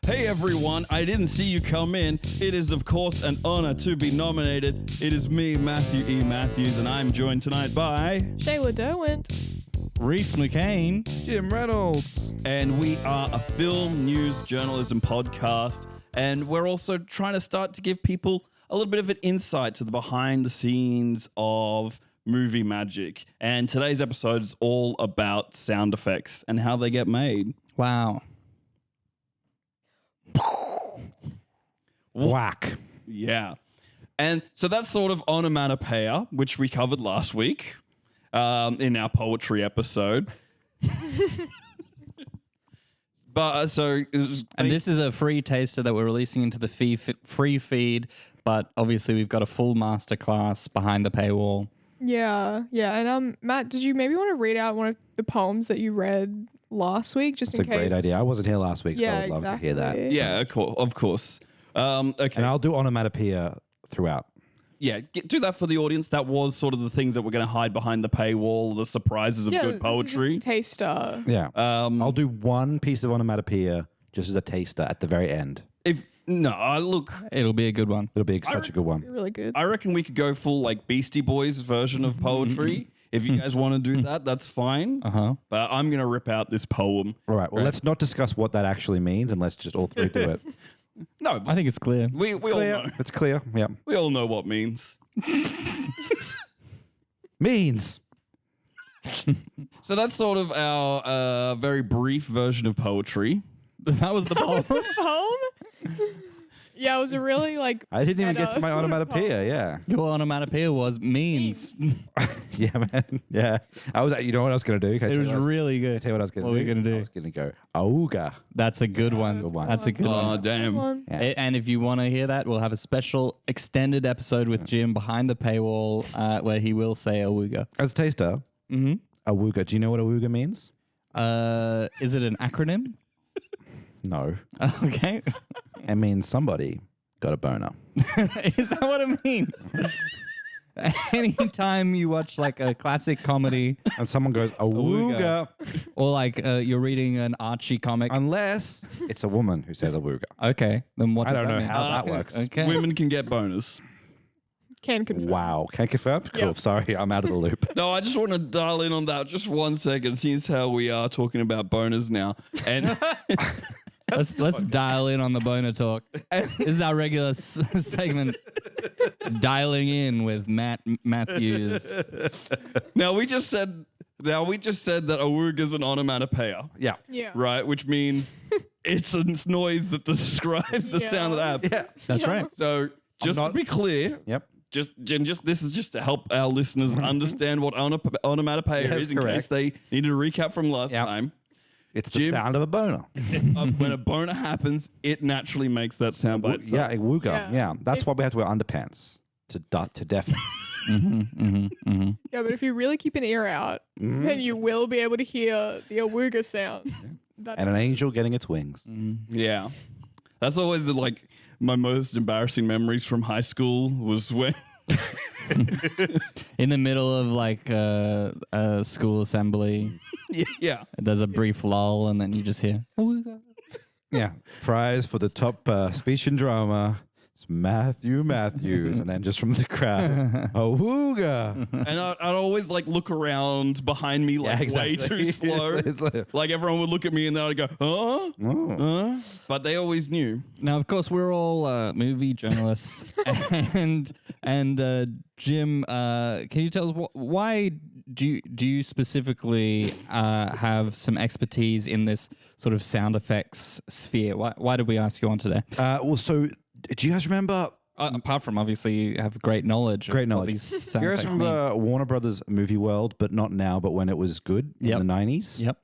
Hey everyone, I didn't see you come in. It is of course an honor to be nominated. It is me, Matthew E. Matthews, and I'm joined tonight by Shayla Derwent, Rhys McCain, Jim Reynolds. and we are a film news journalism podcast, and we're also trying to start to give people a little bit of an insight to the behind the scenes of movie magic. And today's episode is all about sound effects and how they get made. Wow. Whack. Yeah. And so that's sort of onomatopoeia, which we covered last week in our poetry episode. But so it was, And this is a free taster that we're releasing into the free feed, but obviously we've got a full masterclass behind the paywall. Yeah. And Matt, did you maybe want to read out one of the poems that you read last week, just It's a in case? great idea. I wasn't here last week, so Yeah, I would love to hear that. exactly. yeah, of course. Okay. And I'll do onomatopoeia throughout. Yeah, do that for the audience. That was sort of the things that we're going to hide behind the paywall, the surprises of Yeah, good poetry. This is just a taster. Yeah. I'll do one piece of onomatopoeia just as a taster at the very end. Look, It'll be a good one. It'll be such a good one. You're really good. I reckon we could go full like Beastie Boys version of poetry. If you guys want to do that, that's fine. Uh-huh. But I'm going to rip out this poem. All right. Well, let's not discuss what that actually means and let's just all three do it. No, I think it's clear. we all know. It's clear. Yeah. We all know what means. Means. So that's sort of our very brief version of poetry. That was the poem. Poem? Yeah, it was a really I didn't even get to my sort of onomatopoeia. poem. Yeah. Your onomatopoeia was means. Yeah, man. Yeah. You know what I was going to do? Can I It tell was you what I really good. tell you what I was going to What do? were you gonna do? I was going to go, auga. That's a good one. good one. That's a good Oh, one. damn. One. Yeah. And if you want to hear that, we'll have a special extended episode with Jim behind the paywall where he will say awooga. As a taster, awooga. Do you know what awooga means? Is it an acronym? No. Okay. It means somebody got a boner. Is that what it means? Anytime you watch like a classic comedy And someone goes, awooga. or like you're reading an Archie comic. Unless it's a woman who says awooga. Okay, then what I does don't that know mean? how that works. Okay. Women can get bonus. Can confirm. Wow. Can you confirm? Cool. Yep. Sorry, I'm out of the loop. No, I just want to dial in on that just 1 second, since how we are talking about boners now. And Let's dial in on the boner talk. This is our regular segment, dialing in with Matthews. now we just said that awooga is an onomatopoeia, Yeah. Yeah. right? Which means it's a noise that describes the sound that happens. Yeah. That's right. So just to be clear, Yep. this is just to help our listeners understand what onomatopoeia Yes, is in case correct. they needed a recap from last Yep. time. It's the Jim? sound of a boner. When a boner happens, it naturally makes that sound by itself. Yeah, awooga. Yeah. Yeah. That's why we have to wear underpants to deafen. Yeah, but if you really keep an ear out, then you will be able to hear the awooga sound. That And an angel getting its wings. Yeah. That's always like my most embarrassing memories from high school was when In the middle of like a school assembly, yeah. there's a brief lull, and then you just hear. Yeah. Prize for the top speech and drama. It's Matthew Matthews. And then just from the crowd, awooga. And I'd always like look around behind me like way too slow. It's like- Like everyone would look at me and then I'd go, Oh. but they always knew. Now, of course, we're all movie journalists, and Jim, can you tell us why do you specifically have some expertise in this sort of sound effects sphere? Why did we ask you on today? Well, so do you guys remember? Apart from obviously you have great knowledge. Great of knowledge. What these sound You guys effects mean. remember Warner Brothers Movie World, but not now, but when it was good Yep. in the 90s? Yep.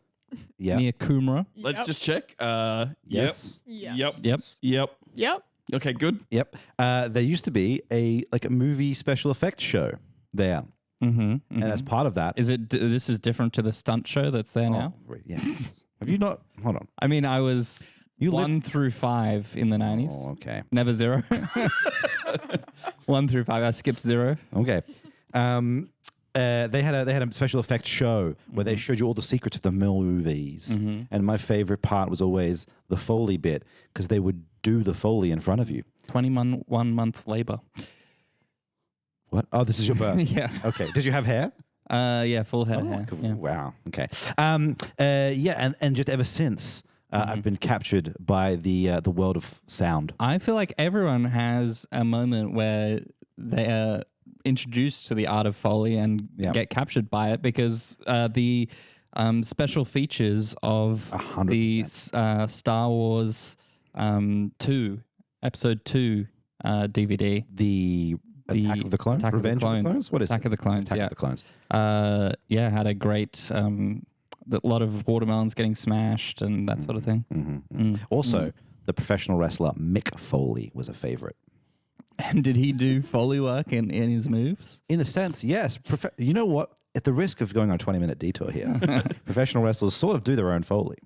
Yeah. Near Coomera. Let's Yep. just check. Yes. Yes. Yep. Yep. Okay, good. Yep. There used to be a movie special effects show there. Mm-hmm. And as part of that... Is it? This is different to the stunt show that's there now. right, yeah. Have you not... Hold on. I mean, I was You 1 through 5 in the 90s. Oh, okay. Never 0. 1 through 5. I skipped 0. Okay. they had a special effects show where they showed you all the secrets of the movies, and my favorite part was always the Foley bit because they would do the Foley in front of you. 21-month labor. What? Oh, this is your birth. Yeah. Okay. Did you have hair? Yeah, full head of hair. Cool. Yeah. Wow. Okay. Yeah, and just ever since I've been captured by the world of sound. I feel like everyone has a moment where they are introduced to the art of Foley and get captured by it because the special features of 100%. the Star Wars 2, Episode 2 DVD. The Attack of the Clones? Attack Revenge of the of the Clones? What is Attack it? of the Clones, Attack yeah. of the Clones. Had a great, a lot of watermelons getting smashed and that sort of thing. Also, the professional wrestler Mick Foley was a favorite. And did he do Foley work in his moves? In a sense, yes. You know what? At the risk of going on a 20-minute detour here, professional wrestlers sort of do their own Foley.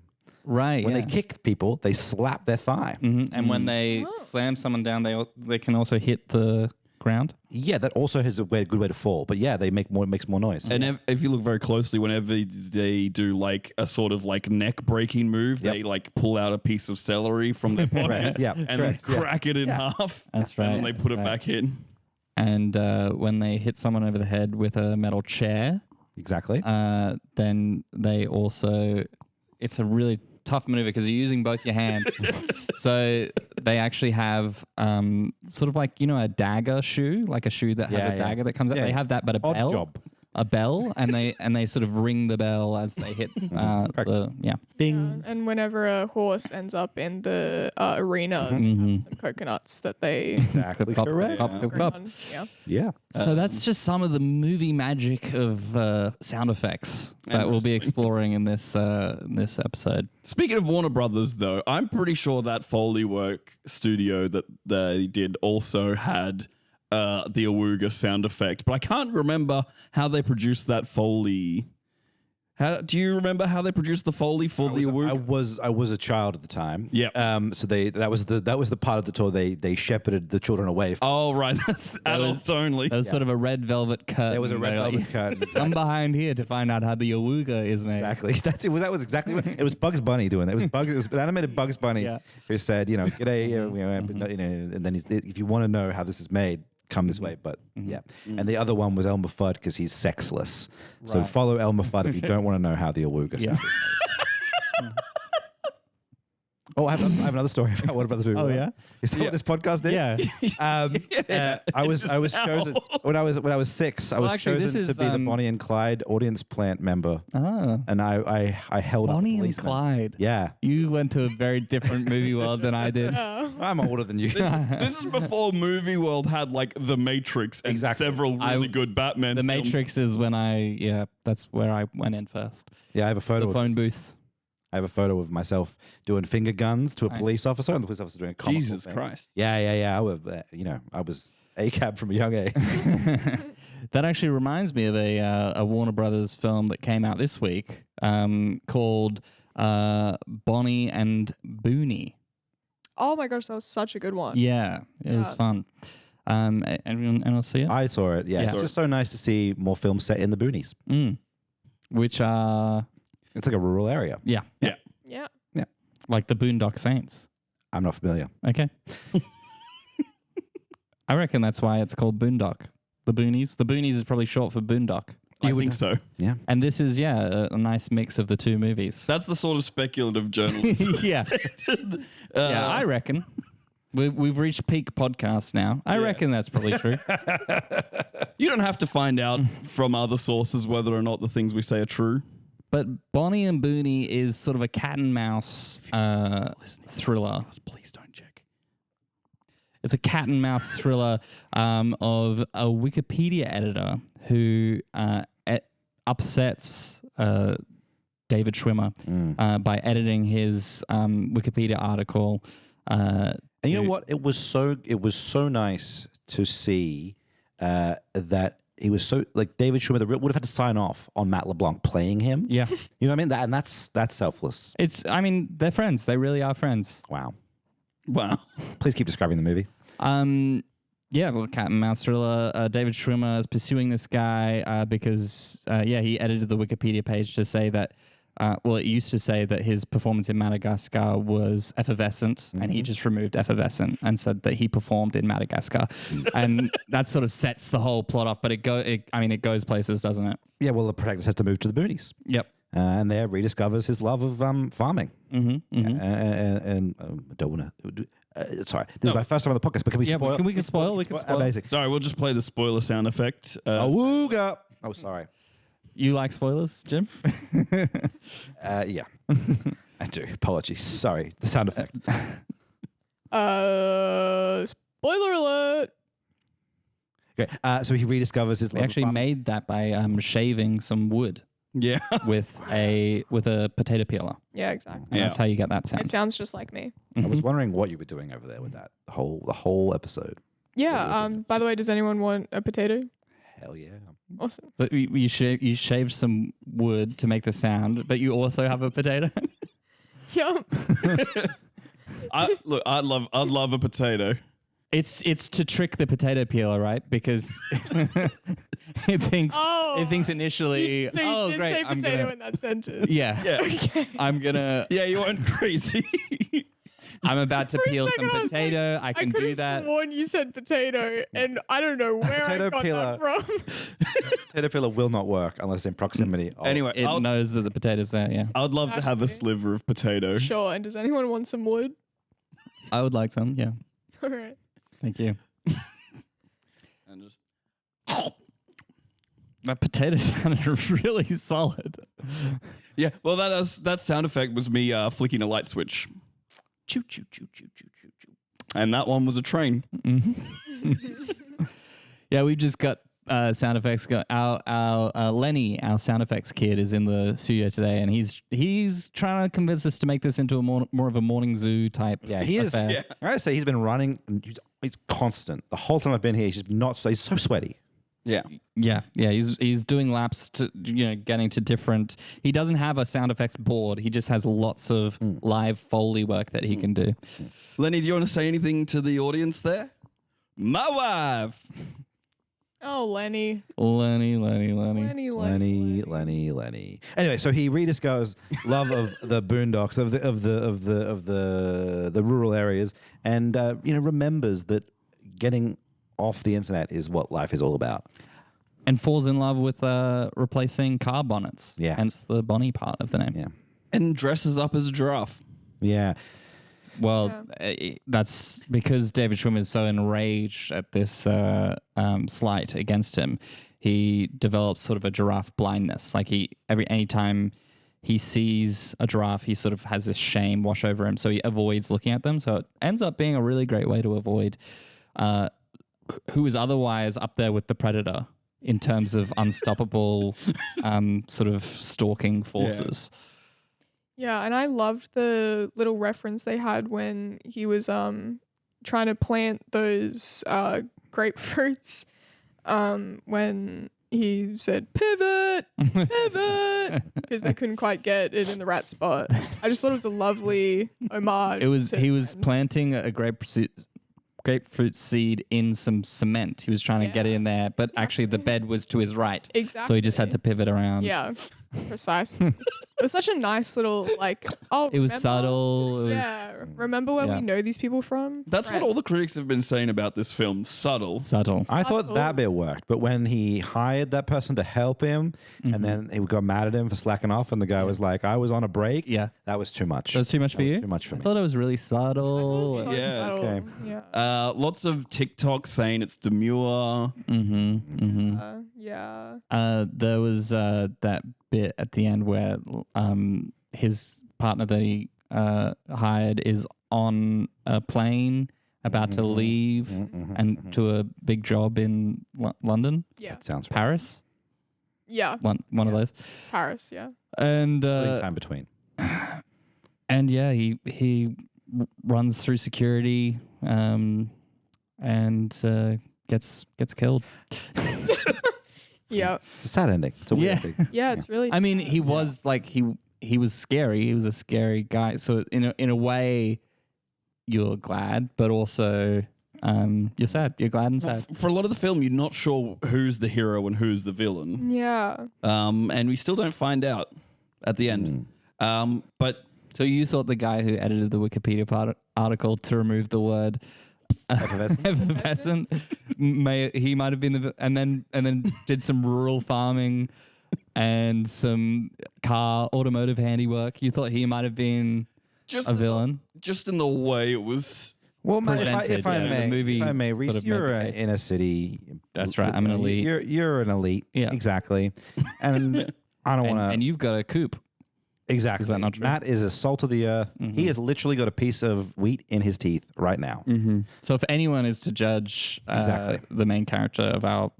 Right. When they kick people, they slap their thigh. And when they slam someone down, they can also hit the ground. Yeah, that also has a good way to fall. But yeah, they makes more noise. And if you look very closely, whenever they do like a sort of like neck breaking move, they like pull out a piece of celery from their pocket and then crack it in half. That's right. And then they put it back in. And when they hit someone over the head with a metal chair, Exactly. then they also, it's a really tough maneuver because you're using both your hands. So they actually have sort of like, a dagger shoe, like a shoe that has a dagger that comes out. They have that, but Odd job. a bell, and they sort of ring the bell as they hit Bing. And whenever a horse ends up in the arena, some coconuts that they Exactly Cup, correct. cup, cup, cup. on. Yeah. Yeah. So that's just some of the movie magic of sound effects that we'll be exploring in this episode. Speaking of Warner Brothers, though, I'm pretty sure that Foley work studio that they did also had the Awooga sound effect, but I can't remember how they produced that Foley. Do you remember how they produced the Foley for the Awooga? I was a child at the time. Yeah. So that was the part of the tour they shepherded the children away from. Oh, right. That's adults only. That was sort of a red velvet curtain. There was a red velvet curtain. Come behind here to find out how the Awooga is made. Exactly. That was exactly what it was. Bugs Bunny doing that. It was an animated Bugs Bunny who said, "G'day," and then if you want to know how this is made, come this way. But and the other one was Elmer Fudd because he's sexless. So follow Elmer Fudd if you don't want to know how the Awooga sounds. Oh, I have another story about Warner Brothers movie. Oh, yeah? Is that what this podcast is? Yeah. I was chosen when I was 6. I was actually, chosen this to be is, the Bonnie and Clyde audience plant member, and I held Bonnie up and policemen. Clyde. Yeah, You went to a very different movie world than I did. I'm older than you. This is before Movie World had like The Matrix and several really good Batman The films. Matrix is when that's where I went in first. Yeah, I have a photo. The phone booth. I have a photo of myself doing finger guns to a police officer, and the police officer doing a comical Jesus thing. Christ. Yeah. I was ACAB from a young age. That actually reminds me of a Warner Brothers film that came out this week called Bonnie and Booney. Oh my gosh, that was such a good one. Yeah, it was fun. Anyone else see it? I saw it. Yeah, it's just so nice to see more films set in the boonies. Which are It's like a rural area. yeah, Yeah. like the Boondock Saints. I'm not familiar. Okay. I reckon that's why it's called Boondock. The Boonies. The Boonies is probably short for Boondock. I think so. Yeah. And this is, a nice mix of the two movies. That's the sort of speculative journalism. yeah. I reckon. We've reached peak podcast now. I reckon that's probably true. You don't have to find out from other sources whether or not the things we say are true. But Bonnie and Booney is sort of a cat and mouse thriller. Please don't check. It's a cat and mouse thriller of a Wikipedia editor who upsets David Schwimmer by editing his Wikipedia article. And you know what? It was so nice to see that he was so like David Schwimmer would have had to sign off on Matt LeBlanc playing him. Yeah, you know what I mean. That's selfless. They're friends. They really are friends. Wow. Wow. Please keep describing the movie. Yeah, well, cat and mouse thriller. David Schwimmer is pursuing this guy because, he edited the Wikipedia page to say that, it used to say that his performance in Madagascar was effervescent, and he just removed effervescent and said that he performed in Madagascar. And that sort of sets the whole plot off, but it goes places, doesn't it? Yeah, well, the protagonist has to move to the boonies. Yep. And there rediscovers his love of farming. And I don't want to... sorry, this is my first time on the podcast, but can we spoil? We can spoil. We can spoil. Amazing. Sorry, we'll just play the spoiler sound effect. Awooga. Oh, sorry. You like spoilers, Jim? Yeah. I do. Apologies. Sorry. The sound effect. Spoiler alert. Okay. So he rediscovers his We love actually of farming. made that by shaving some wood Yeah. with a potato peeler. Yeah, exactly. And that's how you get that It sound. sounds just like me. I was wondering what you were doing over there with that the whole episode. Yeah. By the way, does anyone want a potato? Hell yeah. Awesome. So you shaved some wood to make the sound, but you also have a potato. Yep. I'd love a potato. It's to trick the potato peeler, right? Because it thinks initially, So you did great, say I'm potato gonna, in that sentence. yeah, Okay. I'm gonna, Yeah, you weren't crazy. I'm about to For a peel second, some I was like, potato. I can could do have that. sworn you said potato, and I don't know where I Potato got peeler. that from. Potato peeler will not work unless in proximity. Of, Anyway, It knows that the potato's there. Yeah, I'd love to have a Exactly. sliver of potato. Sure. And does anyone want some wood? I would like some. Yeah, All right. thank you. And just That potato sounded really solid. yeah. Well, that sound effect was me flicking a light switch. Choo choo choo choo choo choo choo. And that one was a train. Yeah, we just got sound effects. Our Lenny, our sound effects kid, is in the studio today, and he's trying to convince us to make this into a more of a morning zoo type. Yeah, he is. affair. Yeah. I gotta say, he's been running. He's constant. The whole time I've been here, he's just not. He's so sweaty. Yeah. Yeah. He's doing laps to getting to different. He doesn't have a sound effects board. He just has lots of live Foley work that he can do. Lenny, do you want to say anything to the audience there? My wife. Oh, Lenny. Lenny. Lenny. Anyway, so he rediscovers love of the boondocks, of the rural areas, and remembers that getting off the internet is what life is all about. And falls in love with replacing car bonnets. Yeah. Hence the Bonnie part of the name. Yeah, And dresses up as a giraffe. yeah. Well, that's because David Schwimmer is so enraged at this slight against him. He develops sort of a giraffe blindness. Like anytime he sees a giraffe, he sort of has this shame wash over him, so he avoids looking at them. So it ends up being a really great way to avoid who is otherwise up there with the predator in terms of unstoppable sort of stalking forces. Yeah, and I loved the little reference they had when he was trying to plant those grapefruits when he said pivot because they couldn't quite get it in the right spot. I just thought it was a lovely homage. He was planting a grapefruit seed in some cement. He was trying to get it in there, but actually the bed was to his right. Exactly. So he just had to pivot around. Yeah, precisely. It was such a nice little it It was remember? subtle. It was, Yeah, remember where Yeah. we know these people from? That's what all the critics have been saying about this film. Subtle. subtle. I thought Subtle. that bit worked, but when he hired that person to help him, and then he got mad at him for slacking off, and the guy was like, "I was on a break." Yeah. that was too much. That was too much for was you? Too much for I me. thought it was really subtle. So Yeah, subtle. okay. Yeah. Lots of TikTok saying it's demure. Yeah. There was that bit at the end where his partner that he hired is on a plane about to leave and to a big job in London, Yeah. That sounds right. Paris, Yeah. one of those. Paris. Yeah. And Putting time between. and yeah, he runs through security and gets killed. Yeah. It's a sad ending. It's a weird Yeah. thing. Yeah. It's really. I mean, he was like he was scary. He was a scary guy. So in a way, you're glad, but also you're sad. You're glad and sad. For a lot of the film, you're not sure who's the hero and who's the villain. Yeah. And we still don't find out at the end. But So you thought the guy who edited the Wikipedia article to remove the word effervescent, he might have been and then did some rural farming and some automotive handiwork. You thought he might have been a villain, just in the way it was. Well, Matt, presented, if I may, sort Rhys, of you're made the case. in a city. That's right, I'm an elite. You're an elite. Yeah. Exactly. And I don't want to. And you've got a coupe. Exactly. Is that not true? Matt is a salt of the earth. He has literally got a piece of wheat in his teeth right now. So if anyone is to judge Exactly. the main character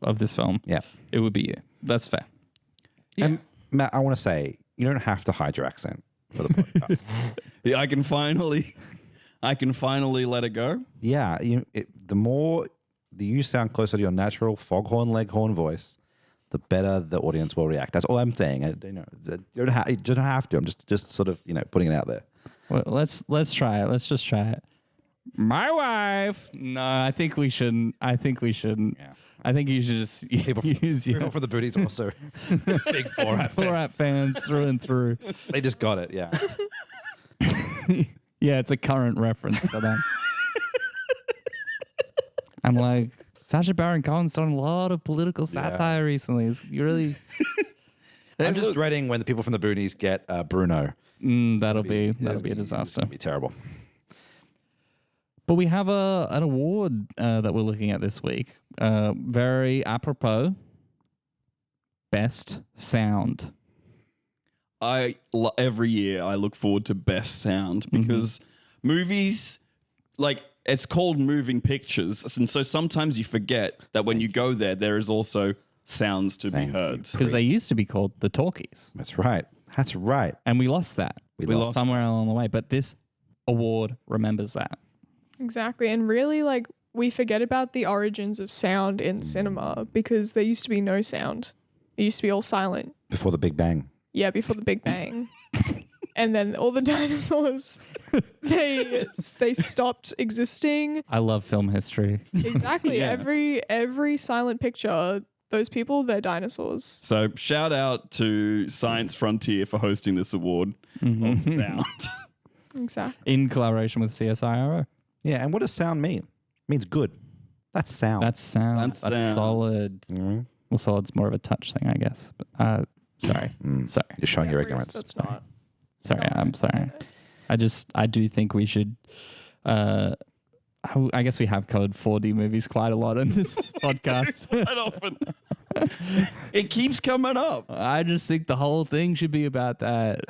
of this film, Yeah. it would be you. That's fair. And Matt, I want to say, you don't have to hide your accent for the podcast. Yeah, I can finally let it go. Yeah. The more you sound closer to your natural foghorn leghorn voice, the better the audience will react. That's all I'm saying. You don't have to. I'm just sort of putting it out there. Well, let's try it. Let's just try it. My wife. No, I think we shouldn't. Yeah. I think you should just use your People from the booties also big Borat fans. Borat fans through and through. They just got it. Yeah. Yeah, it's a current reference to them. I'm like, Sacha Baron Cohen's done a lot of political satire recently. You really... I'm just dreading when the people from the boonies get Bruno. That'll be a disaster. It'll be terrible. But we have an award that we're looking at this week. Very apropos. Best Sound. Every year I look forward to best sound because movies, like, it's called moving pictures, and so sometimes you forget that when you go there is also sounds to be heard. Because they used to be called the talkies. That's right. That's right. And we lost that. We lost somewhere along the way. But this award remembers that. Exactly. And really, like, we forget about the origins of sound in cinema because there used to be no sound. It used to be all silent. Before the Big Bang. Yeah, before the Big Bang. And then all the dinosaurs, they stopped existing. I love film history. Exactly. Yeah. Every silent picture, those people, they're dinosaurs. So shout out to Science Frontier for hosting this award of sound. Exactly. In collaboration with CSIRO. Yeah, and what does sound mean? It means good. That's sound. That's sound. That's That's sound. solid. Well, solid's more of a touch thing, I guess. But, sorry. Sorry. You're showing your Rhys, ignorance. That's not. Sorry. I'm sorry. I do think we should. I guess we have covered 4D movies quite a lot in this podcast. Quite often. It keeps coming up. I just think the whole thing should be about that.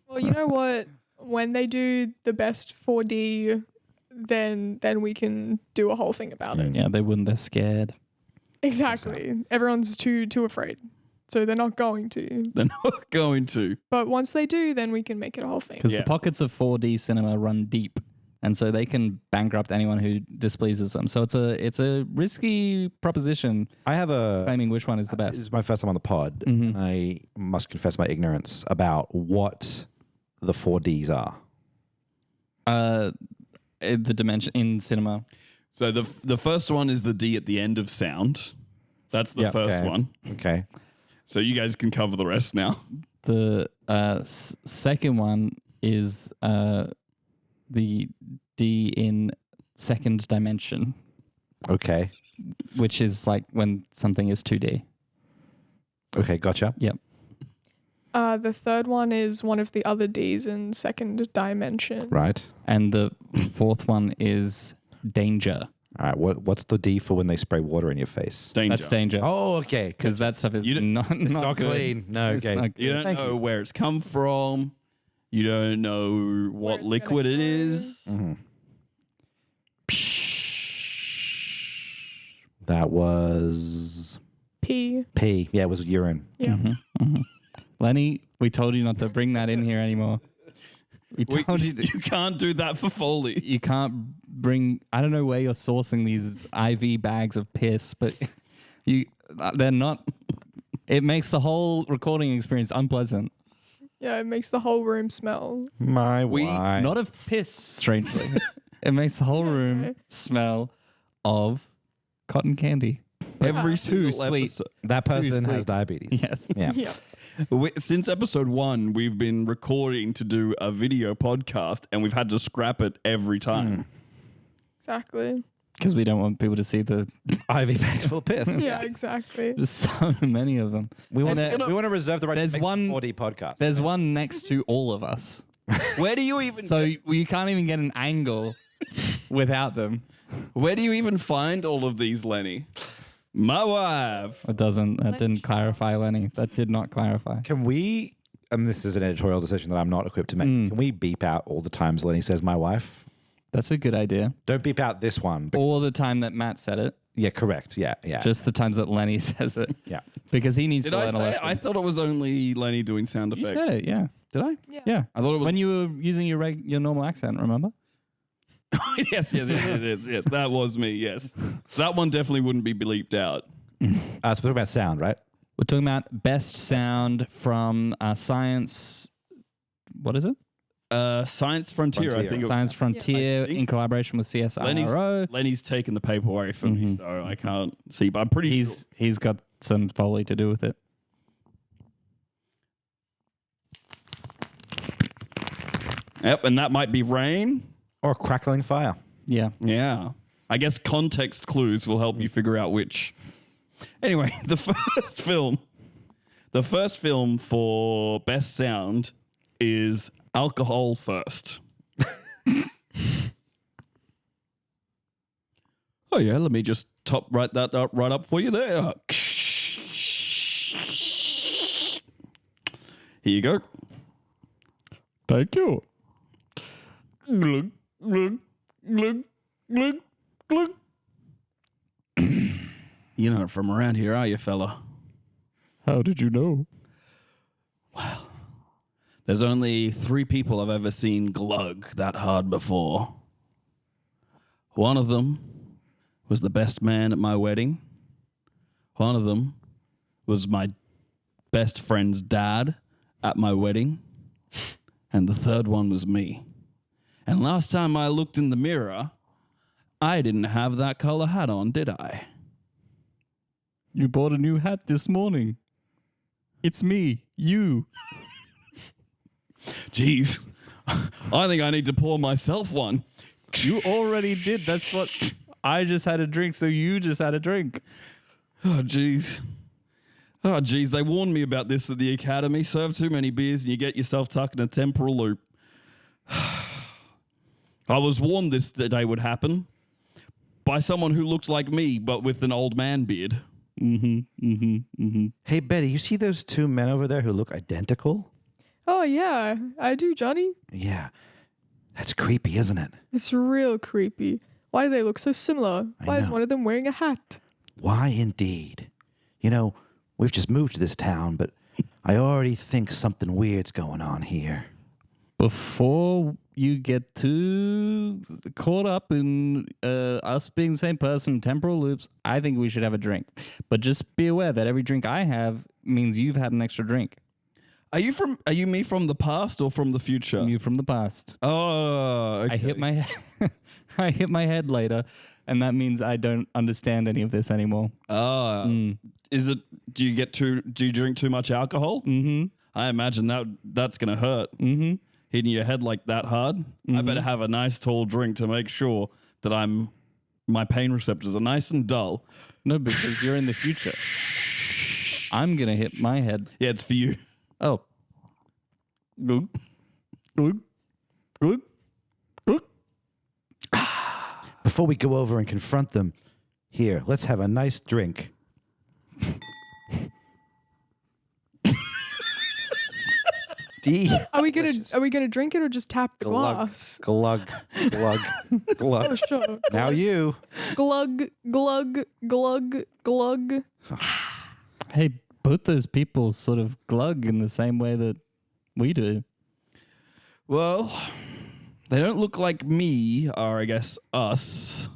Well, you know what? When they do the best 4D, then we can do a whole thing about it. Yeah, they wouldn't. They're scared. Exactly. Everyone's too afraid. So they're not going to. They're not going to. But once they do, then we can make it a whole thing. Because Yeah. the pockets of 4D cinema run deep. And so they can bankrupt anyone who displeases them. So it's a risky proposition I have claiming which one is the This best. is my first time on the pod. And I must confess my ignorance about what the 4Ds are. The dimension in cinema. So the first one is the D at the end of sound. That's the first Okay. one. Okay. So you guys can cover the rest now. The second one is the D in second dimension, Okay. which is like when something is 2D. Okay. Gotcha. Yep. The third one is one of the other Ds in second dimension. Right. And the fourth one is danger. All right. What's the D for when they spray water in your face? Danger. That's danger. Oh, okay. Because that stuff is You don't- not Not good. clean. No. It's Okay. not You good. don't Thank know you. where it's come from. You don't know what it's liquid gonna it go. is. That was P. P. Yeah, it was urine. Yeah. Lenny, we told you not to bring that in here anymore. We told you that You can't do that for Foley. you can't bring. I don't know where you're sourcing these IV bags of piss, but they're not. It makes the whole recording experience unpleasant. Yeah, it makes the whole room smell. My wife. Not of piss, strangely. It makes the whole room okay. smell of cotton candy. Every Too single sweet. episode. That person sweet. has diabetes. Yes. Yeah. Yeah. Since episode 1, we've been recording to do a video podcast, and we've had to scrap it every time. Exactly. Because we don't want people to see the IV bags full of piss. Yeah, exactly. there's so many of them. We want It's to gonna- reserve the right There's to make one- 40 podcasts. There's one next to all of us. Where do you even So you can't even get an angle without them. where do you even find all of these, Lenny? My wife. It doesn't. That didn't clarify, Lenny. That did not clarify. Can we, and this is an editorial decision that I'm not equipped to make, can we beep out all the times Lenny says my wife? That's a good idea. Don't beep out this one. But All the time that Matt said it, yeah, correct. Yeah, yeah. just the times that Lenny says it. yeah. Because he needs Did to I learn a say? lesson. I thought it was only Lenny doing sound You effects. said it, yeah. Did I? Yeah. I thought it was When you were using your normal accent, remember? yes. That was me. Yes, that one definitely wouldn't be bleeped out. So we're talking about sound, right? We're talking about best sound from Science. What is it? Science Frontier. I think. Science Frontier I think- in collaboration with CSIRO. Lenny's taken the paper away from me, so I can't see. But I'm pretty sure. He's got some Foley to do with it. Yep, and that might be rain. Or crackling fire. Yeah. Yeah. I guess context clues will help you figure out which. Anyway, the first film for best sound is Alcohol First. Oh yeah, let me just write that right up for you there. Here you go. Thank you. Glug, glug, glug, glug, glug. You're not from around here, are you, fella? How did you know? There's only 3 people I've ever seen glug that hard before. One of them was the best man at my wedding. One of them was my best friend's dad at my wedding. And the third one was me. And last time I looked in the mirror, I didn't have that color hat on, did I? You bought a new hat this morning. It's me, you. Jeez, I think I need to pour myself one. You already did. That's what I just had a drink, so you just had a drink. Oh, jeez. Oh, jeez. They warned me about this at the academy. Serve too many beers and you get yourself tucked in a temporal loop. I was warned this day would happen by someone who looked like me, but with an old man beard. Hey, Betty, you see those 2 men over there who look identical? Oh yeah, I do, Johnny. Yeah. That's creepy, isn't it? It's real creepy. Why do they look so similar? Why is know. one of them wearing a hat? Why indeed? You know, we've just moved to this town, but I already think something weird's going on here. Before you get too caught up in us being the same person, temporal loops, I think we should have a drink. But just be aware that every drink I have means you've had an extra drink. Are you me from the past or from the future? You from the past. Oh, okay. I hit my I hit my head later, and that means I don't understand any of this anymore. Is it? Do you drink too much alcohol? Mm-hmm. I imagine that's gonna hurt. Mm-hmm. Hitting your head like that hard. I better have a nice tall drink to make sure that my pain receptors are nice and dull. No, because you're in the future. I'm gonna hit my head. Yeah, it's for you. Oh. Glug. Glug. Glug. Glug. Before we go over and confront them, here, let's have a nice drink. Are we gonna drink it or just tap the Glug, glass? glug, glug, Oh glug. sure. Now you. Glug glug glug glug. Hey, both those people sort of glug in the same way that we do. Well, they don't look like me, or I guess us.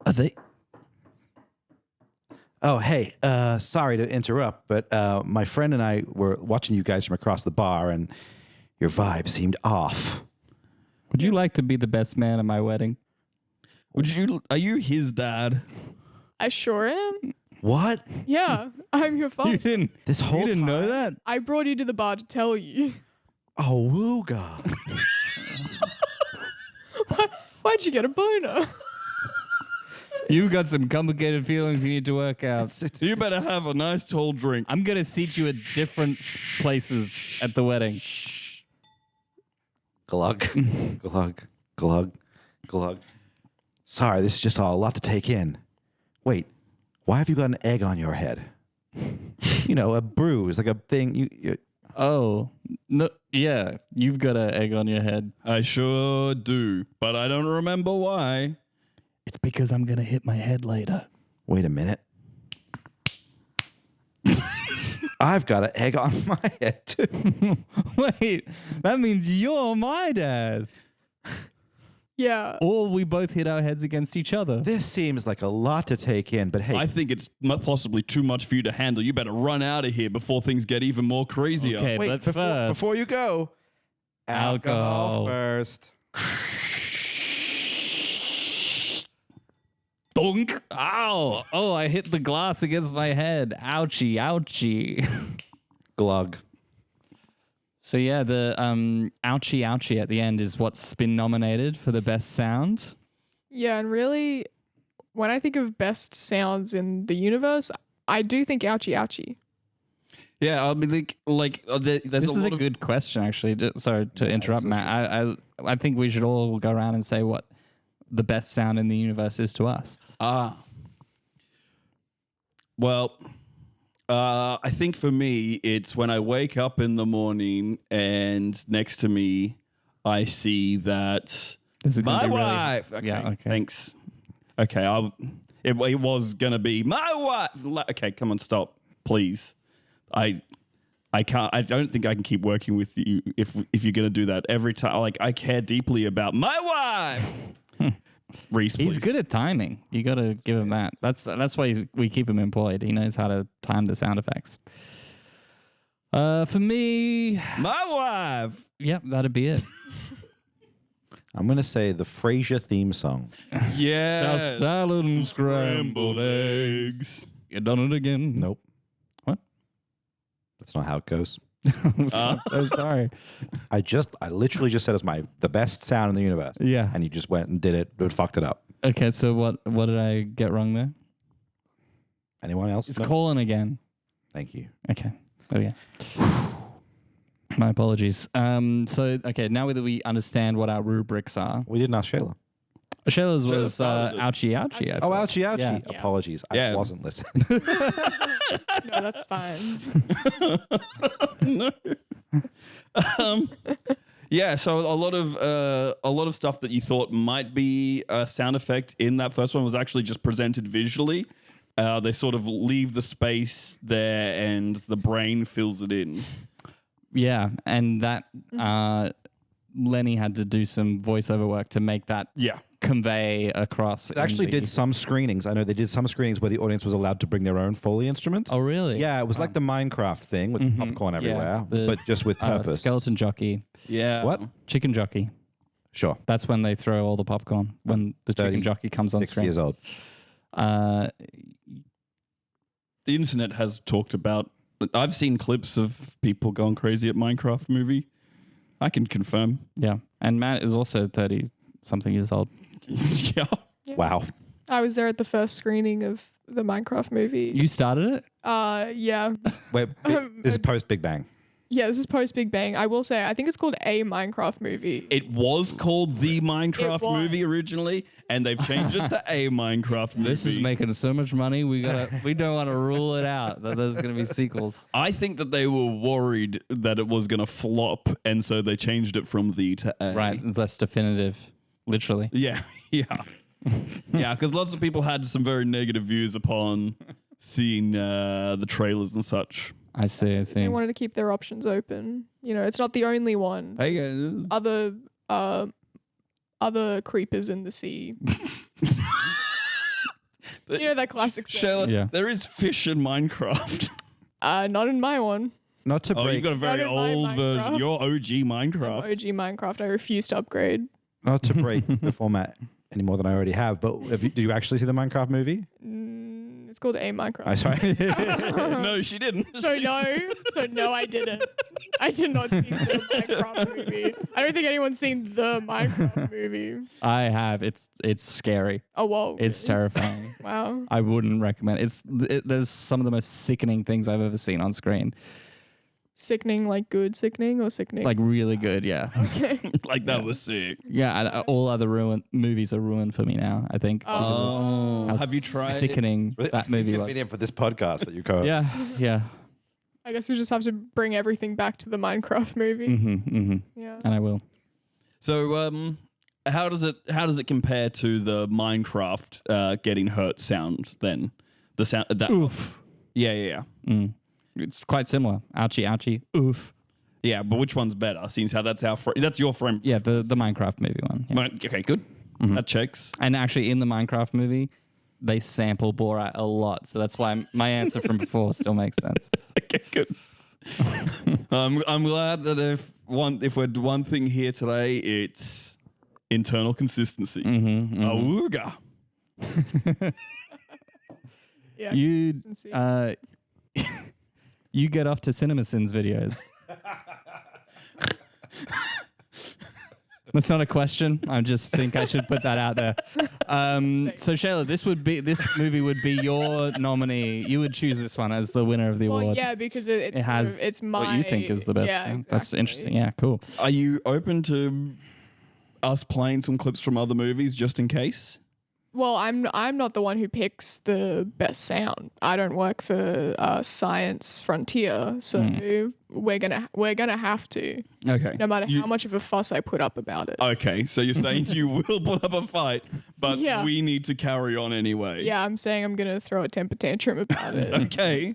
Are they? Oh, hey, sorry to interrupt, but my friend and I were watching you guys from across the bar, and your vibe seemed off. Would you like to be the best man at my wedding? Are you his dad? I sure am. What? Yeah, I'm your father. You didn't. This whole You didn't know time? that. I brought you to the bar to tell you. Oh, wooga. Why'd you get a boner? You've got some complicated feelings you need to work out. You better have a nice tall drink. I'm gonna seat you at different places at the wedding. Glug, glug, glug, glug. Sorry, this is just a lot to take in. Wait, why have you got an egg on your head? You know, a bruise, like a thing. You Oh no, yeah, you've got an egg on your head. I sure do, but I don't remember why. It's because I'm gonna hit my head later. Wait a minute. I've got an egg on my head too. Wait, that means you're my dad. Yeah. Or we both hit our heads against each other. This seems like a lot to take in, but hey, I think it's possibly too much for you to handle. You better run out of here before things get even more crazier. Okay, wait, but before, first, before you go, alcohol first. Dunk! Ow! Oh, I hit the glass against my head. Ouchie, ouchie. Glug. So yeah, the ouchie, ouchie at the end is what's been nominated for the best sound. Yeah, and really, when I think of best sounds in the universe, I do think ouchie ouchie. Yeah, I mean, there's This is a lot of good question, actually. Sorry to interrupt, Matt. I think we should all go around and say what the best sound in the universe is to us. Well, I think for me, it's when I wake up in the morning and next to me, I see that This is gonna my be really- wife. Okay, Yeah, okay. Thanks. Okay, it was gonna be my wife. Okay, come on, stop, please. I can't. I don't think I can keep working with you if you're gonna do that every time. Like, I care deeply about my wife. Rhys, please. He's good at timing. You got to give him that. That's why we keep him employed. He knows how to time the sound effects. For me, My wife. yep, that'd be it. I'm going to say the Frasier theme song. Yeah. salad and Scrambled eggs. You done it again. Nope. What? That's not how it goes. I'm so sorry. I literally just said it's the best sound in the universe. Yeah. And you just went and did it, but fucked it up. Okay, so what did I get wrong there? Anyone else? It's No? Colin again. Thank you. Okay. Okay. My apologies. So, okay, now that we understand what our rubrics are. We didn't ask Shayla. Shayla's was started it. ouchie, ouchie. I Oh, thought. ouchie, ouchie. Yeah. Yeah. Apologies. Yeah. I wasn't listening. No, that's fine. Yeah, so a lot of stuff that you thought might be a sound effect in that first one was actually just presented visually. They sort of leave the space there, and the brain fills it in. Yeah, and that Lenny had to do some voiceover work to make that Yeah. convey across. They actually did some screenings. I know they did some screenings where the audience was allowed to bring their own Foley instruments. Oh, really? Yeah, it was like the Minecraft thing with popcorn everywhere, the, but just with purpose. Skeleton jockey, Yeah. What? chicken jockey. Sure. That's when they throw all the popcorn, when the chicken jockey comes on 6 screen. years old. The internet has talked about. I've seen clips of people going crazy at Minecraft movie. I can confirm. Yeah, and Matt is also 30-something years old. Yeah. Wow. I was there at the first screening of the Minecraft movie. You started it? Yeah. Wait, this is post Big Bang. Yeah, this is post Big Bang. I will say, I think it's called a Minecraft movie. It was called the Minecraft It was. movie originally, and they've changed it to a Minecraft movie. This is making so much money. We don't want to rule it out that there's going to be sequels. I think that they were worried that it was going to flop, and so they changed it from the to a. Right, it's less definitive, literally. Yeah, yeah. Yeah, because lots of people had some very negative views upon seeing the trailers and such. I see. They wanted to keep their options open. You know, it's not the only one. Hey, There's other creepers in the sea. You know that classic saying. Shayla, Yeah. there is fish in Minecraft. Not in my one. Not to Oh, break, you've got a very Not in my old version. Minecraft. Your OG Minecraft. OG Minecraft. I refuse to upgrade. not to break the format. any more than I already have. But did you actually see the Minecraft movie? It's called a Minecraft. I'm sorry. No, she didn't. So no, I didn't. I did not see the Minecraft movie. I don't think anyone's seen the Minecraft movie. I have. It's scary. Oh whoa. It's terrifying. Wow. I wouldn't recommend it. There's some of the most sickening things I've ever seen on screen. Sickening, like good sickening or sickening? Like really good, yeah. Okay. Like that was sick. Yeah, and all other movies are ruined for me now, I think. Oh, How have you tried? sickening that movie was. Convenient for this podcast that you co. Yeah. I guess we just have to bring everything back to the Minecraft movie. Yeah. And I will. So, how does it compare to the Minecraft getting hurt sound? Then the sound that. Oof. Yeah. It's quite similar. Ouchie, ouchie. Oof. Yeah, but which one's better? Seems how that's your frame. Yeah, the Minecraft movie one. Yeah. Okay, good. That checks. And actually, in the Minecraft movie, they sample Borat a lot, so that's why my answer from before still makes sense. Okay, good. I'm glad that if we're one thing here today, it's internal consistency. Awooga. Yeah. You consistency. you get off to CinemaSins videos. That's not a question. I just think I should put that out there. So Shayla, this movie would be your nominee. You would choose this one as the winner of the Well, award. yeah, because it's It has it's my what you think is the best. Yeah, exactly. That's interesting. Yeah, cool. Are you open to us playing some clips from other movies just in case? Well, I'm not the one who picks the best sound. I don't work for Science Frontier, so we're gonna have to. Okay. No matter how much of a fuss I put up about it. Okay, so you're saying you will put up a fight, but Yeah. we need to carry on anyway. Yeah, I'm saying I'm gonna throw a temper tantrum about it. Okay.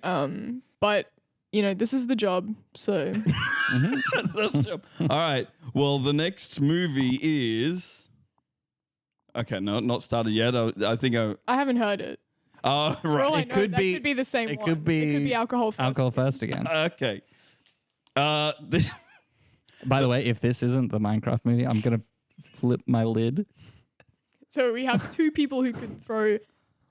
But this is the job, so That's the job. All right. Well, the next movie is. Okay, no, not started yet. I think I. I haven't heard it. Oh, For all I right. know, that could be the same it one. could be it could be alcohol first. Alcohol first again. Okay. By the way, if this isn't the Minecraft movie, I'm gonna flip my lid. So we have two people who could throw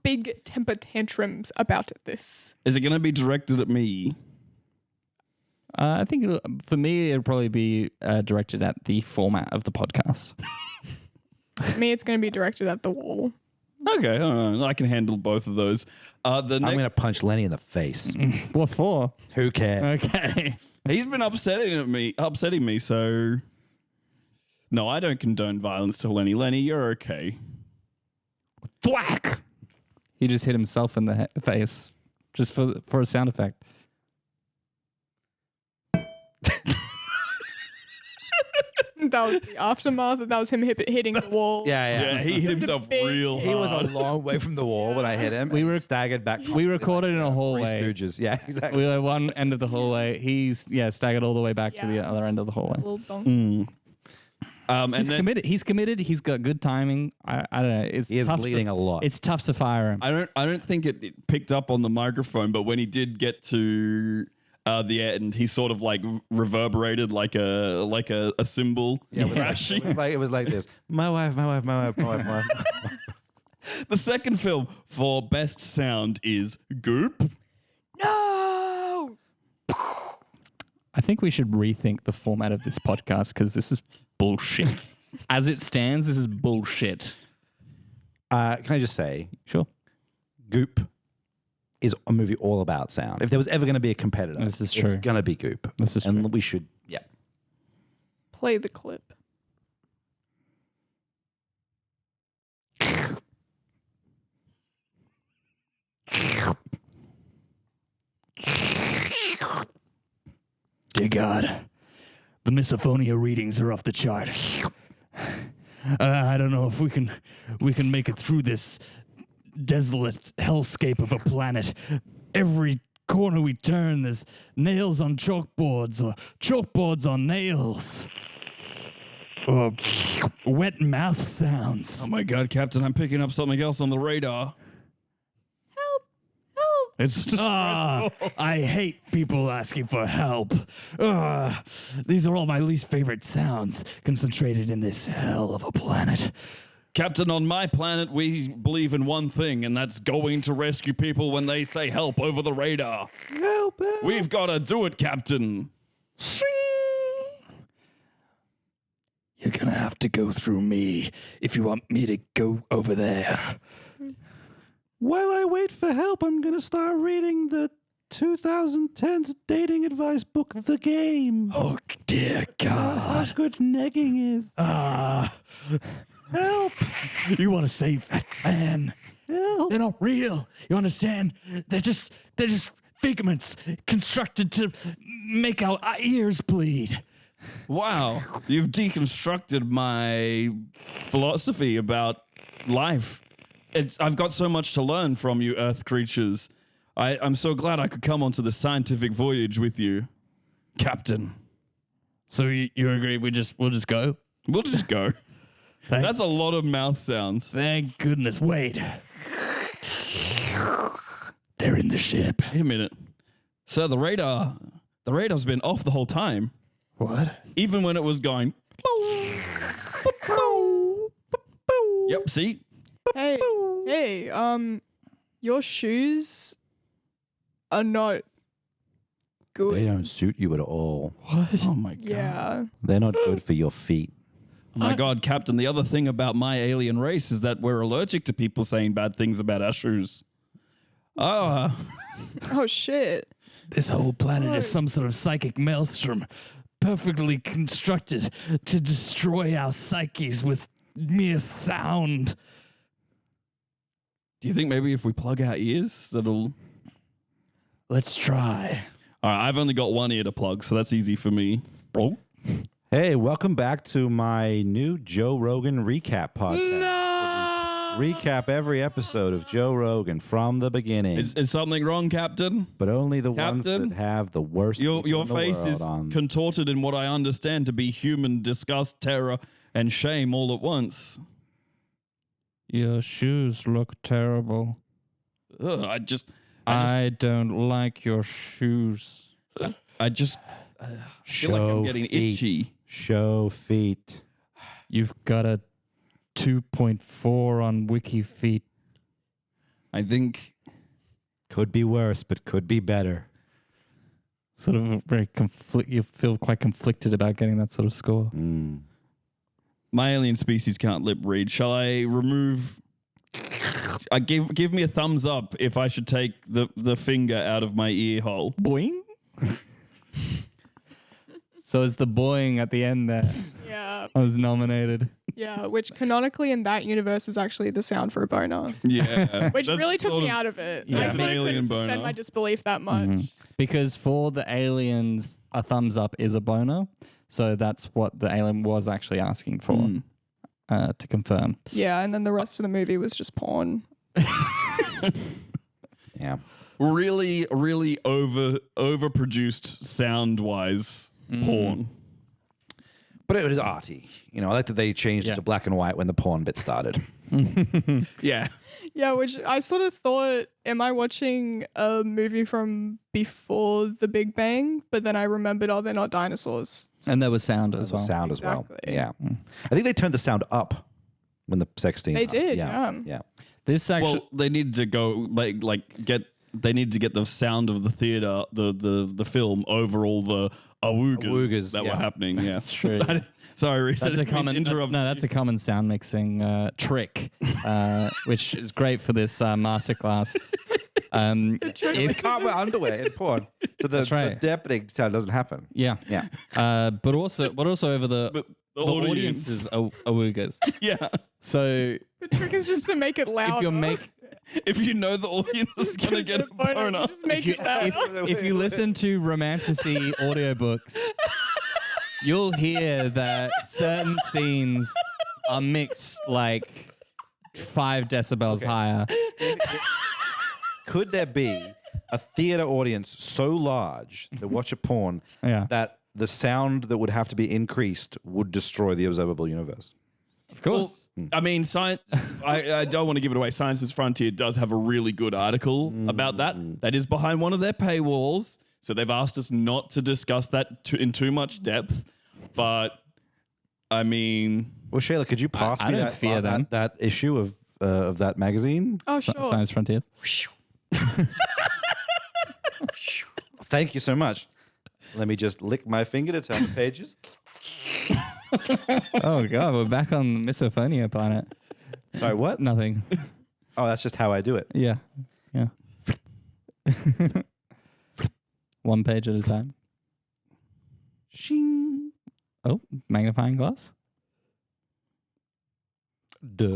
big temper tantrums about this. Is it going to be directed at me? I think for me, it'll probably be directed at the format of the podcast. For me, it's going to be directed at the wall. Okay, I can handle both of those. I'm going to punch Lenny in the face. What for? Who cares? Okay. He's been upsetting me. So no, I don't condone violence to Lenny. Lenny, you're okay. Thwack! He just hit himself in the face, just for a sound effect. That was the aftermath. That was him hitting the wall. Yeah, he hit himself big real hard. He was a long way from the wall when I hit him. We were staggered back. We recorded in a Three hallway. Stooges. Yeah, exactly. We were one end of the hallway. He's staggered all the way back to the other end of the hallway. Little donkey. And He's then committed. He's committed. He's got good timing. I don't know. It's He is tough bleeding a lot. It's tough to fire him. I don't think it picked up on the microphone, but when he did get to the end, he sort of like reverberated like a cymbal crashing. It was like this. My wife. The second film for best sound is Goop. No! I think we should rethink the format of this podcast because this is bullshit. As it stands, this is bullshit. Can I just say, Sure. Goop is a movie all about sound. If there was ever going to be a competitor, This is true. It's going to be Goop. This is and true. we should, yeah. Play the clip. Dear God, the misophonia readings are off the chart. I don't know if we can make it through this desolate hellscape of a planet. Every corner we turn, there's nails on chalkboards or chalkboards on nails. Or wet mouth sounds. Oh my God, Captain, I'm picking up something else on the radar. It's just I hate people asking for help. These are all my least favorite sounds concentrated in this hell of a planet. Captain, on my planet, we believe in one thing, and that's going to rescue people when they say help over the radar. Help! We've got to do it, Captain. You're gonna have to go through me if you want me to go over there. While I wait for help, I'm gonna start reading the 2010's dating advice book, The Game. Oh dear How God! good negging is. Help! You want to save that man? Help! They're not real. You understand? They're just figments constructed to make our ears bleed. Wow, you've deconstructed my philosophy about life. I've got so much to learn from you, Earth creatures. I'm so glad I could come onto the scientific voyage with you, Captain. So you agree? We'll just go. We'll just go. That's a lot of mouth sounds. Thank goodness. Wait. They're in the ship. Wait a minute. Sir, the radar's been off the whole time. What? Even when it was going. Yep, see? Hey, your shoes are not good. They don't suit you at all. What? Oh my God. Yeah. They're not good for your feet. Oh my God, Captain, the other thing about my alien race is that we're allergic to people saying bad things about our shoes. Oh, Oh shit. This whole planet What? is some sort of psychic maelstrom, perfectly constructed to destroy our psyches with mere sound. do you think maybe if we plug our ears, that'll... Let's try. All right, I've only got one ear to plug, so that's easy for me. Hey, welcome back to my new Joe Rogan recap podcast. No! Recap every episode of Joe Rogan from the beginning, Is something wrong, Captain? but only the ones Captain? that have the worst. people Your in the face world is on. contorted in what I understand to be human disgust, terror, and shame all at once. Your shoes look terrible. Ugh, I don't like your shoes. I just feel like I'm getting feet. itchy. Show feet. You've got a 2.4 on WikiFeet. I think Could be worse, but could be better. Sort of very you feel quite conflicted about getting that sort of score. Mm. my alien species can't lip read. Shall I remove? Give me a thumbs up if I should take the finger out of my ear hole. Boing. So it's the boing at the end there. Yeah. I was nominated. Yeah, which canonically in that universe is actually the sound for a boner. Yeah, Which that's really took sort me of- out of it. Yeah. I It's an sort of alien couldn't suspend boner. my disbelief that much. Because for the aliens, a thumbs up is a boner. So that's what the alien was actually asking for, to confirm. Yeah, and then the rest of the movie was just porn. Yeah. Really, really overproduced sound wise porn. But it was arty. You know, I like that they changed it to black and white when the porn bit started. Yeah. Yeah, which I sort of thought, am I watching a movie from before the Big Bang? But then I remembered, oh, they're not dinosaurs. And there was sound as well. Sound as well. Exactly. Yeah. I think they turned the sound up when the sex scene. They did, yeah. Yeah. This actually, Well, they needed to go they need to get the sound of the theater, the film over all the awoogas that were yeah. happening. Yeah, That's true. Sorry, Rhys, I that's a didn't mean to common interrupt. no, that's a common sound mixing trick, which is great for this masterclass. They can't wear underwear in porn. So the right. deafening sound doesn't happen. Yeah, Yeah. but also over the audience. audience's awoogas. Yeah, So The trick is just to make it louder. if you make if you know the audience is gonna get a boner, Just make it louder. if you listen to romanticy audiobooks, you'll hear that certain scenes are mixed like 5 decibels higher. Could there be a theater audience so large to watch a porn Yeah. that the sound that would have to be increased would destroy the observable universe? Of course. I mean, science. I don't want to give it away. Science's Frontier does have a really good article about that. That is behind one of their paywalls. So they've asked us not to discuss that in too much depth. But I mean, Well, Shayla, could you pass I me don't that, fear them. that issue of that magazine? Oh, sure. Science Frontiers. Thank you so much. Let me just lick my finger to turn the pages. Oh god, we're back on misophonia planet. Sorry, what? Nothing. Oh, that's just how I do it. Yeah. Yeah. One page at a time. Shing. Oh, magnifying glass. Duh.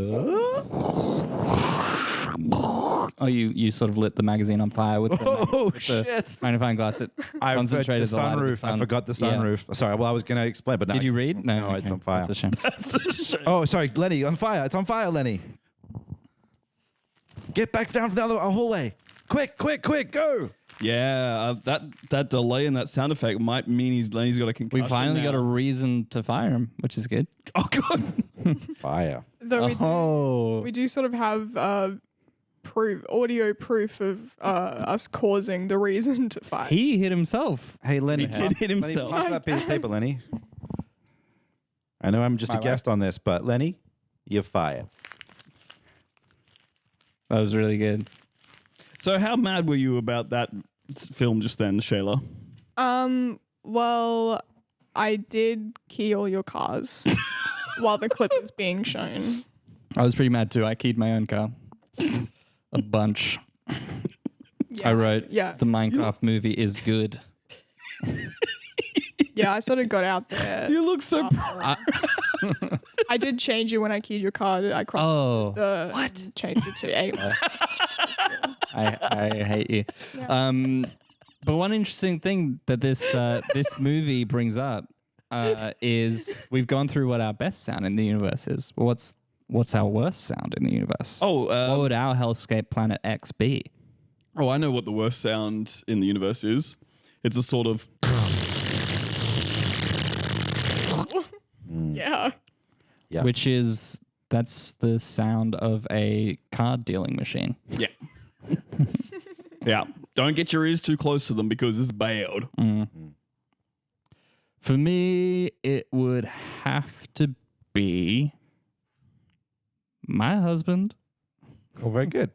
Oh, you sort of lit the magazine on fire with the, Oh, with the shit. magnifying glass. It I concentrated the the light of the sunroof. sun. I forgot the Yeah. sunroof. Sorry, well, I was going to explain, but no. Did you read? No, okay. it's on fire. That's a shame. That's a shame. Oh, sorry, Lenny, on fire. It's on fire, Lenny. Get back down from the other hallway. Quick, quick, quick, go. Yeah, that delay in that sound effect might mean he's got a concussion. We finally now. got a reason to fire him, which is good. Oh god. Fire. Though Oh. we do sort of have audio proof of us causing the reason to fight. He hit himself. Hey, Lenny. He did hit Lenny, himself. pass that piece of paper, Lenny. I know I'm just a guest on this, but Lenny, you're fired. That was really good. So how mad were you about that film just then, Shayla? Well, I did key all your cars while the clip was being shown. I was pretty mad too. I keyed my own car. A bunch. Yeah, I wrote, Yeah, the Minecraft movie is good. yeah. I sort of got out there. You look so I did change it when I keyed your card. I crossed Oh, the changed it to A. I hate you. Yeah. But one interesting thing that this movie brings up is we've gone through what our best sound in the universe is. Well, what's our worst sound in the universe? Oh, what would our hellscape planet X be? oh, I know what the worst sound in the universe is. It's a sort of Yeah. Yeah. Which is that's the sound of a card dealing machine. yeah. Yeah. Don't get your ears too close to them because it's bad. For me, it would have to be my husband. Oh, very good.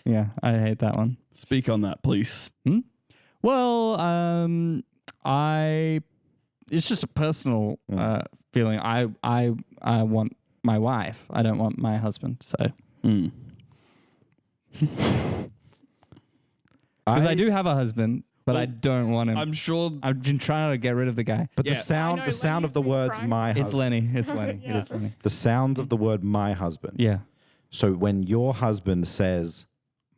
Yeah, I hate that one. Speak on that, please. Well, it's just a personal feeling. I want my wife. I don't want my husband. So because I do have a husband, but I don't want him. I'm sure. I've been trying to get rid of the guy. But Yeah. the sound, I know, the sound of Lenny's the been words crying. "my It's husband," Lenny. It's Lenny. Yeah. It is Lenny. the sound of the word "my husband." Yeah. So when your husband says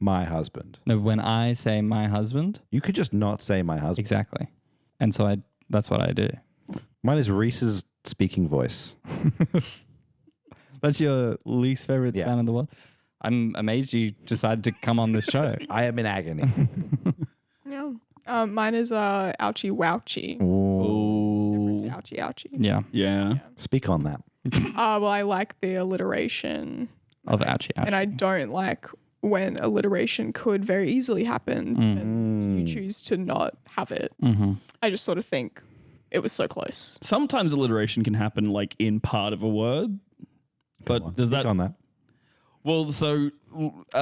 "my husband," No, when I say my husband, you could just not say "my husband." exactly. And so that's what I do. Mine is Rhys's speaking voice. That's your least favorite Yeah. sound in the world? I'm amazed you decided to come on this show. I am in agony. Yeah. Mine is ouchie wouchie. Oh. Ouchie ouchie. Yeah. Yeah. Speak on that. Well, I like the alliteration, Of ouchie. and I don't like when alliteration could very easily happen, and you choose to not have it. Mm-hmm. I just sort of think it was so close. Sometimes alliteration can happen like in part of a word. But does Speak that on that? well? So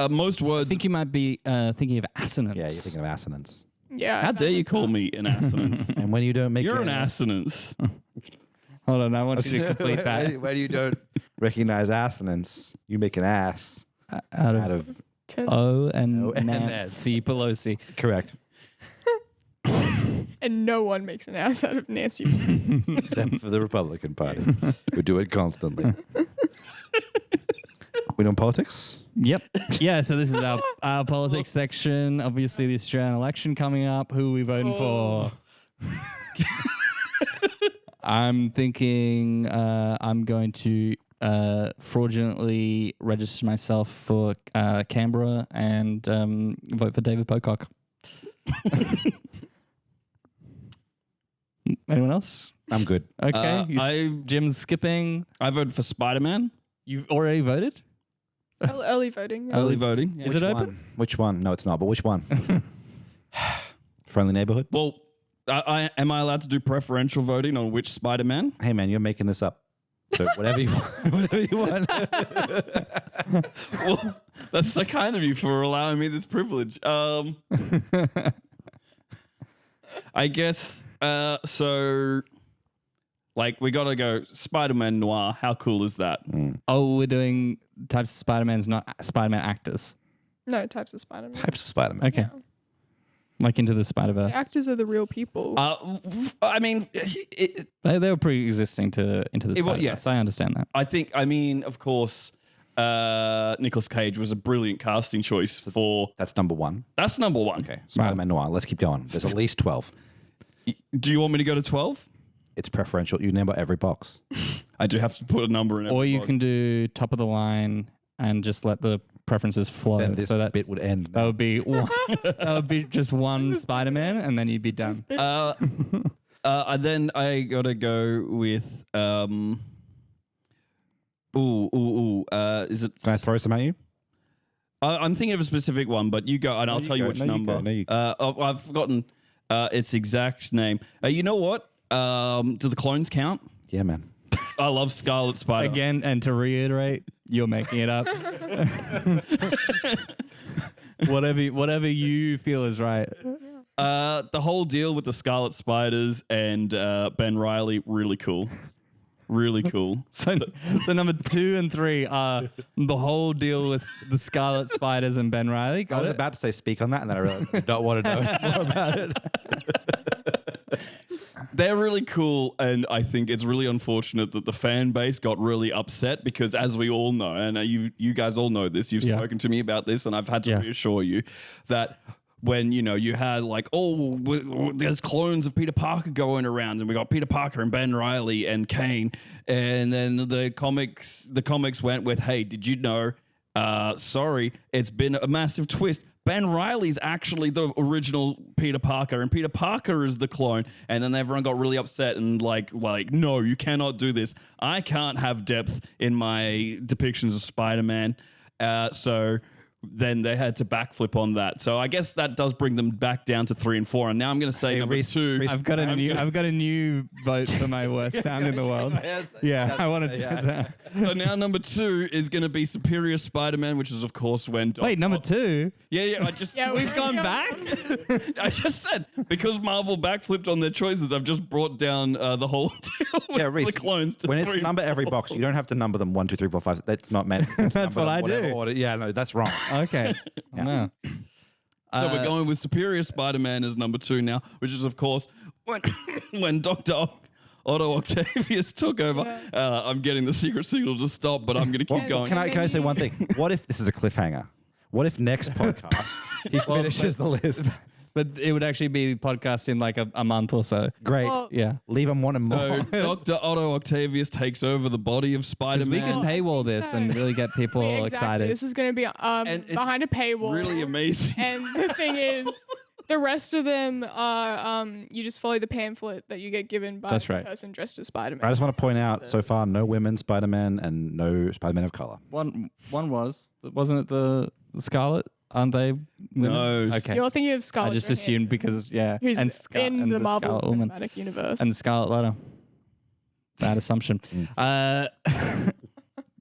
most I words. think you might be thinking of assonance. Yeah, you're thinking of assonance. Yeah. How that dare you was call nice. me an assonance? And when you don't make You're an it- assonance. Hold on, I want you to complete that. when you don't recognize assonance, you make an ass Out out of of O and O and Nancy Pelosi. correct, And no one makes an ass out of Nancy. except for the Republican Party, who do it constantly. We doing politics? Yep. Yeah, so this is our politics section. Obviously, the Australian election coming up. Who are we voting for? I'm thinking I'm going to fraudulently register myself for Canberra and vote for David Pocock. Anyone else? I'm good. Okay. Jim's skipping. I voted for Spider-Man. You've already voted? Early voting. Early voting. Yeah. Is it open? Which one? No, it's not. But which one? Friendly neighborhood. Well, am I allowed to do preferential voting on which Spider-Man? Hey man, you're making this up. So whatever you want. Whatever you want. Well, that's so kind of you for allowing me this privilege. I guess so. Like, we gotta go Spider-Man Noir. How cool is that? Oh, we're doing types of Spider-Mans, not Spider-Man actors. No, types of Spider-Man. Types of Spider-Man. Okay. Yeah. Like Into the Spider-Verse. The actors are the real people. I mean, They were pre-existing to Into the Spider-Verse. yes. I understand that. Of course, Nicolas Cage was a brilliant casting choice for. That's number one. That's number one. Okay. Spider-Man Noir. Let's keep going. There's at least 12. Do you want me to go to 12? It's preferential. You number every box. I do have to put a number in every Or you box. can do top of the line and just let the preferences flow. Then this so that bit would end. That would be one, that would be just one Spider-Man, and then you'd be done. Then I gotta go with is it? Can I throw some at you? I'm thinking of a specific one, but you go and I'll you tell you go. which No, you number. go. No, you go. I've forgotten its exact name. You know what? Do the clones count? Yeah, man. I love Scarlet Spider. Again, and to reiterate, you're making it up. whatever you feel is right. The whole deal with the Scarlet Spiders and Ben Reilly, really cool. Really cool. So number 2 and 3 are the whole deal with the Scarlet Spiders and Ben Reilly. I Got was it? about to say speak on that, and then I realized I don't want to know more about it. They're really cool, and I think it's really unfortunate that the fan base got really upset because, as we all know, and you guys all know this, you've spoken to me about this, and I've had to reassure you that when, you had like, there's clones of Peter Parker going around, and we got Peter Parker and Ben Reilly and Kane, and then the comics went with, hey, did you know? Sorry, it's been a massive twist. Ben Reilly's actually the original Peter Parker, and Peter Parker is the clone. And then everyone got really upset and like, no, you cannot do this. I can't have depth in my depictions of Spider-Man. So then they had to backflip on that. So I guess that does bring them back down to 3 and 4. And now I'm going to say number Rhys, 2. I've got a new vote for my worst sound in the world. Yeah, I want to do that. So now number 2 is going to be Superior Spider-Man, which is of course when. Wait, number 2? Yeah. I just We've gone back? I just said because Marvel backflipped on their choices, I've just brought down the whole deal with Rhys, the clones. To when it's 3 and number every 4. box, you don't have to number them 1, 2, 3, 4, 5. That's not meant. That's what I do. Order. Yeah, no, that's wrong. Okay. No. So we're going with Superior Spider-Man as number 2 now, which is of course when Dr. Otto Octavius took over. Yeah. I'm getting the secret signal to stop, but I'm going to keep going. Can I say one thing? What if this is a cliffhanger? What if next podcast he finishes the list? But it would actually be podcast in like a month or so. Great. Well, Yeah. Leave them wanting more. So Dr. Otto Octavius takes over the body of Because Spider-Man. we could paywall this and really get people exactly. excited. This is going to be And it's behind a paywall. Really amazing. And the thing is, the rest of them are you just follow the pamphlet that you get given by That's the right. person dressed as Spider-Man. I just want to point out so far no women Spider-Man and no Spider-Man of color. Wasn't it the Scarlet? Aren't they? No. Okay. You're thinking of Scarlett I just assumed because who's and in the Marvel Scarlet Woman Cinematic Universe. and the Scarlet Letter. Bad assumption.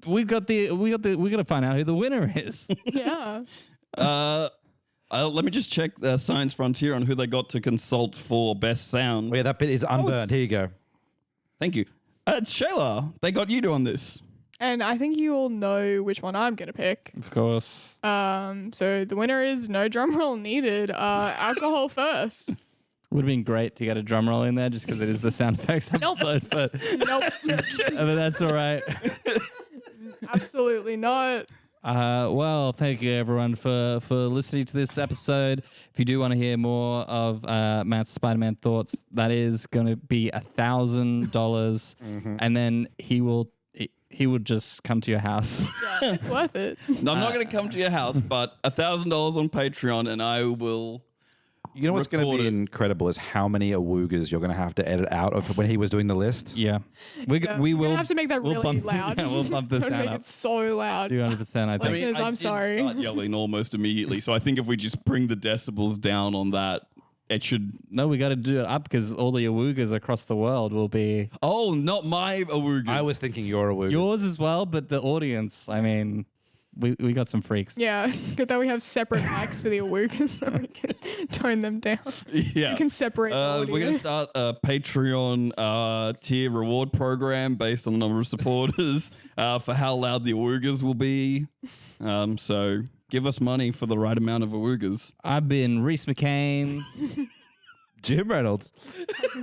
We got to find out who the winner is. yeah. Let me just check Science Frontier on who they got to consult for best sound. Oh, yeah, that bit is unburned. Here you go. Thank you. It's Shayla. They got you doing this. And I think you all know which one I'm going to pick. Of course. So the winner is no drum roll needed. Alcohol first. Would have been great to get a drum roll in there just because it is the sound effects episode, but Nope. but that's all right. Absolutely not. Well, thank you everyone for listening to this episode. If you do want to hear more of Matt's Spider-Man thoughts, that is going to be $1,000, and then he would just come to your house. Yeah, it's worth it. No, I'm not going to come to your house, but $1,000 on Patreon, and I will. You know what's going to be incredible is how many awoogas you're going to have to edit out of when he was doing the list. Yeah, we Yeah. will We're gonna have to make that we'll really bump, loud. Yeah, we'll bump the Don't sound make up it so loud. 200%. I think. Listeners, I'm did sorry. Start yelling almost immediately, so I think if we just bring the decibels down on that, it should. No, we got to do it up because all the awoogas across the world will be Oh, not my awoogas. I was thinking you're a woo. yours as well, but the audience. I mean, we got some freaks. Yeah, it's good that we have separate mics for the awoogas so we can tone them down. Yeah. You can separate the audio. We're going to start a Patreon tier reward program based on the number of supporters for how loud the awoogas will be. So give us money for the right amount of awoogas. I've been Rhys McCain. Jim Reynolds.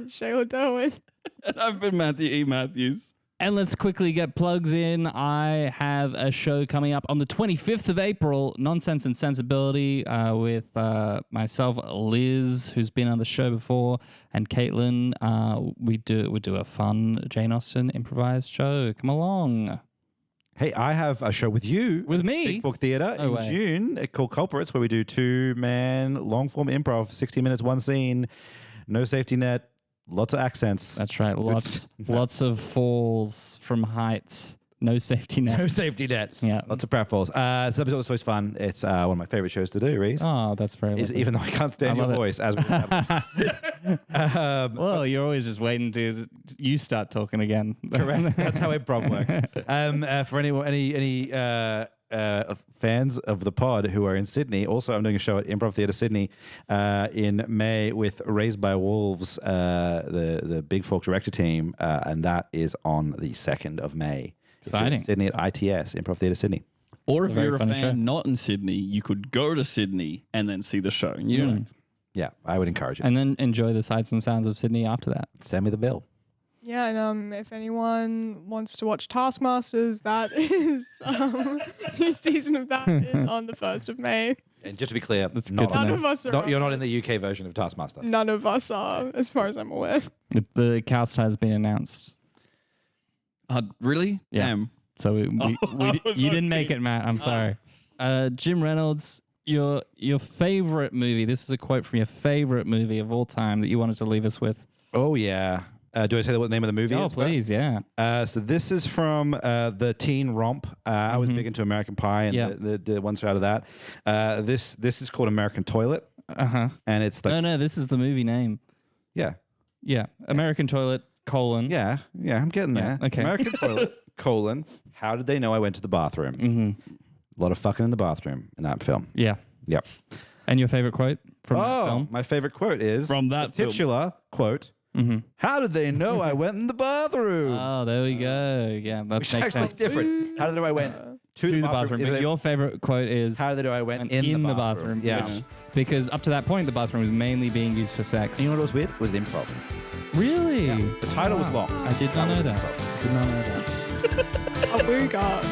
Shayla Derwent. And I've been Matthew E. Matthews. And let's quickly get plugs in. I have a show coming up on the 25th of April, Nonsense and Sensibility, with myself, Liz, who's been on the show before, and Caitlyn. We do a fun Jane Austen improvised show. Come along. Hey, I have a show with you. With me? Big Book Theatre No in way. June called Culprits, where we do 2-man long-form improv, 60 minutes, one scene, no safety net, lots of accents. That's right. Lots of falls from heights. No safety net. No safety net. Yeah. Lots of pratfalls. This episode was always fun. It's one of my favorite shows to do, Rhys. Oh, that's very lovely. Even though I can't stand I your love it. voice as we have. Well, you're always just waiting to you start talking again. Correct. That's how improv works. For any fans of the pod who are in Sydney, also I'm doing a show at Improv Theatre Sydney in May with Raised by Wolves, the Big Fork director team, and that is on the 2nd of May. Exciting. Sydney at ITS, Improv Theatre Sydney. Or if very you're a funny fan show. not in Sydney, you could go to Sydney and then see the show. You know. Yeah, I would encourage it. And then enjoy the sights and sounds of Sydney after that. Send me the bill. Yeah, and if anyone wants to watch Taskmasters, that is new season of that is on the 1st of May. And just to be clear, That's good not, to None know. of us are. you're not in the UK version of Taskmaster. None of us are, as far as I'm aware. The cast has been announced. Really? Yeah. Damn. So I was you didn't hoping- make it, Matt. I'm sorry. Jim Reynolds, your favorite movie. This is a quote from your favorite movie of all time that you wanted to leave us with. Oh, yeah. Do I say what the name of the movie Oh, is? please, yeah. So this is from the teen romp. I was big into American Pie and Yeah. the ones out of that. This is called American Toilet, Uh-huh. and it's like No, this is the movie name. yeah, Yeah. American Toilet, colon. yeah. I'm getting there. Yeah, okay. American Toilet, colon. How did they know I went to the bathroom? Mm-hmm. A lot of fucking in the bathroom in that film. Yeah. Yep. And your favorite quote from that film? My favorite quote is From that the film. titular quote. Mm-hmm. How did they know I went in the bathroom? Oh, there we go. Yeah, that Which makes actually sense. is different. How did they know I went To the bathroom. Is But it- your favorite quote is how did they know I went in the bathroom. Yeah. which- because up to that point, the bathroom was mainly being used for sex. And you know what was weird? It was an improv. Really? The title was locked. I did not know that. Did not know that. A woo god.